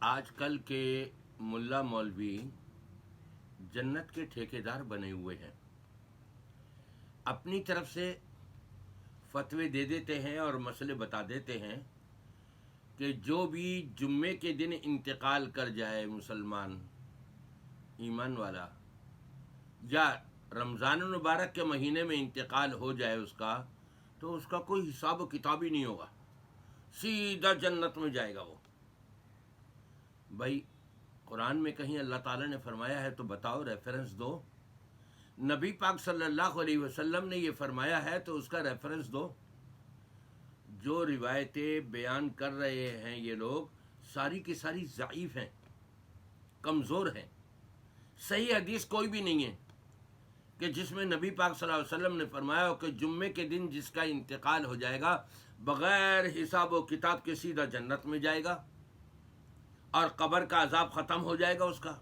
آج کل کے ملا مولوی جنت کے ٹھیکیدار بنے ہوئے ہیں، اپنی طرف سے فتوے دے دیتے ہیں اور مسئلے بتا دیتے ہیں کہ جو بھی جمعے کے دن انتقال کر جائے مسلمان ایمان والا، یا رمضان المبارک کے مہینے میں انتقال ہو جائے اس کا، تو اس کا کوئی حساب و کتاب ہی نہیں ہوگا، سیدھا جنت میں جائے گا وہ۔ بھائی قرآن میں کہیں اللہ تعالیٰ نے فرمایا ہے تو بتاؤ، ریفرنس دو۔ نبی پاک صلی اللہ علیہ وسلم نے یہ فرمایا ہے تو اس کا ریفرنس دو۔ جو روایتیں بیان کر رہے ہیں یہ لوگ ساری کی ساری ضعیف ہیں، کمزور ہیں، صحیح حدیث کوئی بھی نہیں ہے کہ جس میں نبی پاک صلی اللہ علیہ وسلم نے فرمایا ہو کہ جمعے کے دن جس کا انتقال ہو جائے گا بغیر حساب و کتاب کے سیدھا جنت میں جائے گا اور قبر کا عذاب ختم ہو جائے گا اس کا،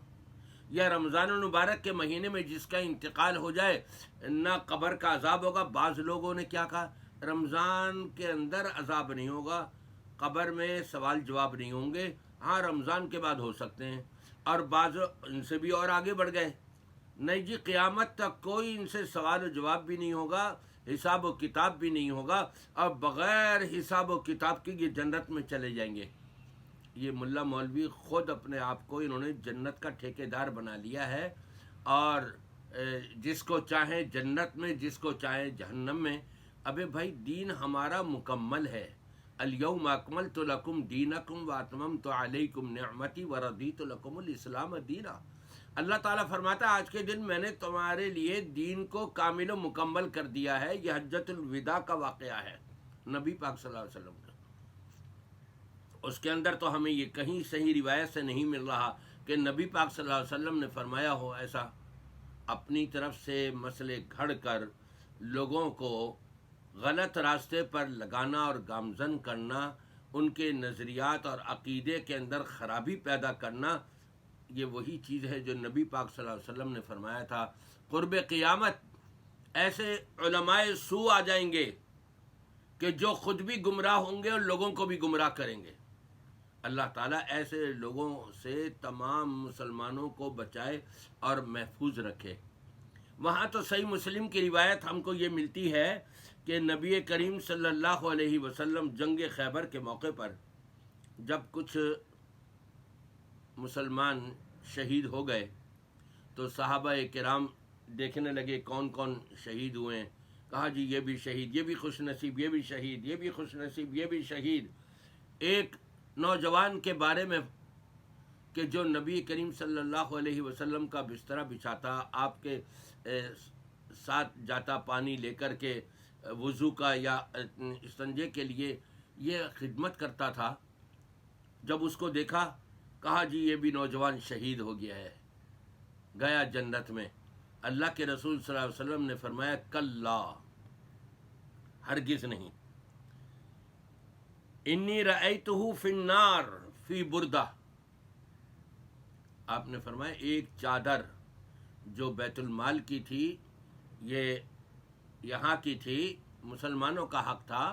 یا رمضان المبارک کے مہینے میں جس کا انتقال ہو جائے نہ قبر کا عذاب ہوگا۔ بعض لوگوں نے کیا کہا، رمضان کے اندر عذاب نہیں ہوگا، قبر میں سوال جواب نہیں ہوں گے، ہاں رمضان کے بعد ہو سکتے ہیں، اور بعض ان سے بھی اور آگے بڑھ گئے، نہیں جی قیامت تک کوئی ان سے سوال و جواب بھی نہیں ہوگا، حساب و کتاب بھی نہیں ہوگا، اور بغیر حساب و کتاب کے یہ جنت میں چلے جائیں گے۔ یہ ملا مولوی خود اپنے آپ کو انہوں نے جنت کا ٹھیکیدار بنا لیا ہے، اور جس کو چاہیں جنت میں، جس کو چاہیں جہنم میں۔ ابے بھائی دین ہمارا مکمل ہے، الیوم اکملت لکم دینکم واتممت علیکم نعمتی ورضیت لکم الاسلام دینا۔ اللہ تعالیٰ فرماتا ہے آج کے دن میں نے تمہارے لیے دین کو کامل و مکمل کر دیا ہے۔ یہ حجۃ الوداع کا واقعہ ہے نبی پاک صلی اللہ علیہ وسلم کا۔ اس کے اندر تو ہمیں یہ کہیں صحیح روایت سے نہیں مل رہا کہ نبی پاک صلی اللہ علیہ وسلم نے فرمایا ہو ایسا۔ اپنی طرف سے مسئلے گھڑ کر لوگوں کو غلط راستے پر لگانا اور گامزن کرنا، ان کے نظریات اور عقیدے کے اندر خرابی پیدا کرنا، یہ وہی چیز ہے جو نبی پاک صلی اللہ علیہ وسلم نے فرمایا تھا۔ قرب قیامت ایسے علماء سو آ جائیں گے کہ جو خود بھی گمراہ ہوں گے اور لوگوں کو بھی گمراہ کریں گے۔ اللہ تعالیٰ ایسے لوگوں سے تمام مسلمانوں کو بچائے اور محفوظ رکھے۔ وہاں تو صحیح مسلم کی روایت ہم کو یہ ملتی ہے کہ نبی کریم صلی اللہ علیہ وسلم جنگ خیبر کے موقع پر جب کچھ مسلمان شہید ہو گئے تو صحابہ کرام دیکھنے لگے کون کون شہید ہوئے ہیں، کہا جی یہ بھی شہید، یہ بھی خوش نصیب، یہ بھی شہید، یہ بھی خوش نصیب، یہ بھی شہید۔ ایک نوجوان کے بارے میں کہ جو نبی کریم صلی اللہ علیہ وسلم کا بستر بچھاتا، آپ کے ساتھ جاتا پانی لے کر کے وضو کا یا استنجے کے لیے، یہ خدمت کرتا تھا، جب اس کو دیکھا کہا جی یہ بھی نوجوان شہید ہو گیا ہے، گیا جنت میں۔ اللہ کے رسول صلی اللہ علیہ وسلم نے فرمایا کلا، ہرگز نہیں، انی رأیتہ فی النار فی بردہ۔ آپ نے فرمایا ایک چادر جو بیت المال کی تھی، یہ یہاں کی تھی، مسلمانوں کا حق تھا،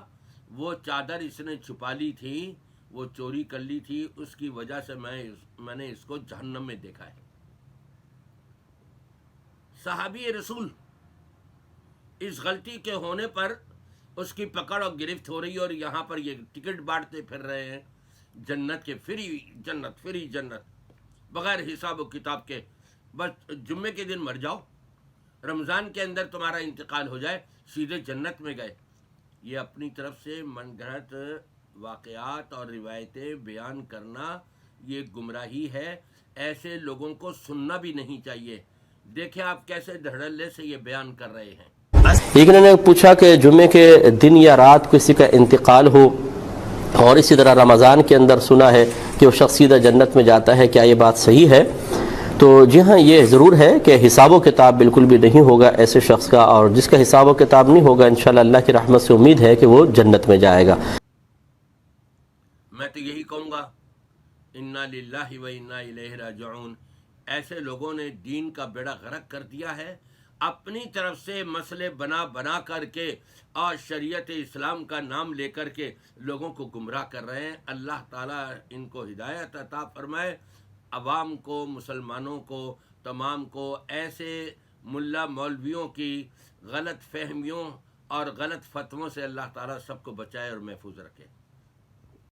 وہ چادر اس نے چھپا لی تھی، وہ چوری کر لی تھی، اس کی وجہ سے میں نے اس کو جہنم میں دیکھا ہے۔ صحابی رسول اس غلطی کے ہونے پر اس کی پکڑ اور گرفت ہو رہی ہے، اور یہاں پر یہ ٹکٹ بانٹتے پھر رہے ہیں جنت کے، فری جنت، فری جنت، بغیر حساب و کتاب کے۔ بس جمعے کے دن مر جاؤ، رمضان کے اندر تمہارا انتقال ہو جائے، سیدھے جنت میں گئے۔ یہ اپنی طرف سے من گھڑت واقعات اور روایتیں بیان کرنا یہ گمراہی ہے، ایسے لوگوں کو سننا بھی نہیں چاہیے۔ دیکھیں آپ کیسے دھڑلے سے یہ بیان کر رہے ہیں۔ ایک نے پوچھا کہ جمعے کے دن یا رات کسی کا انتقال ہو اور اسی طرح رمضان کے اندر سنا ہے کہ وہ شخص سیدھا جنت میں جاتا ہے، کیا یہ بات صحیح ہے؟ تو جی ہاں، یہ ضرور ہے کہ حساب و کتاب بالکل بھی نہیں ہوگا ایسے شخص کا، اور جس کا حساب و کتاب نہیں ہوگا انشاءاللہ اللہ کی رحمت سے امید ہے کہ وہ جنت میں جائے گا۔ میں تو یہی کہوں گا انا للہ و انا الیہ راجعون۔ ایسے لوگوں نے دین کا بیڑا غرق کر دیا ہے، اپنی طرف سے مسئلے بنا بنا کر کے اور شریعت اسلام کا نام لے کر کے لوگوں کو گمراہ کر رہے ہیں. اللہ تعالیٰ ان کو ہدایت عطا فرمائے. عوام کو، مسلمانوں کو، تمام کو ایسے ملا مولویوں کی غلط فہمیوں اور غلط فتووں سے اللہ تعالیٰ سب کو بچائے اور محفوظ رکھے.